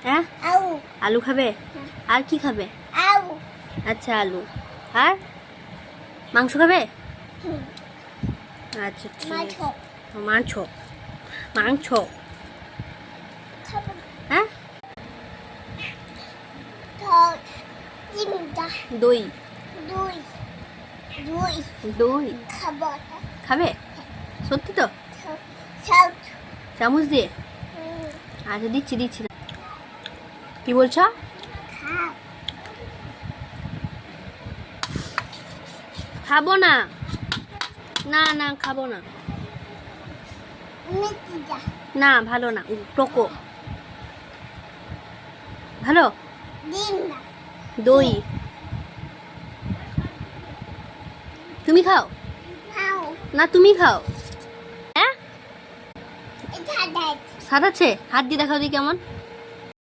হ্যাঁ আলু খাবে আর কি খাবে? আচ্ছা আলু আর মাংস খাবে? আচ্ছা ঠিক আছে মাংস মাংস হ্যাঁ দই দই খাবে সত্যি তো? চামচ দিয়ে আচ্ছা দিচ্ছি দিচ্ছি কি বলছো? খাবো না না না খাবো না না ভালো না টোকো ভালো দই তুমি খাও না তুমি খাও হ্যাঁ স্বাদ আছে হাত দিয়ে দেখাও দি কেমন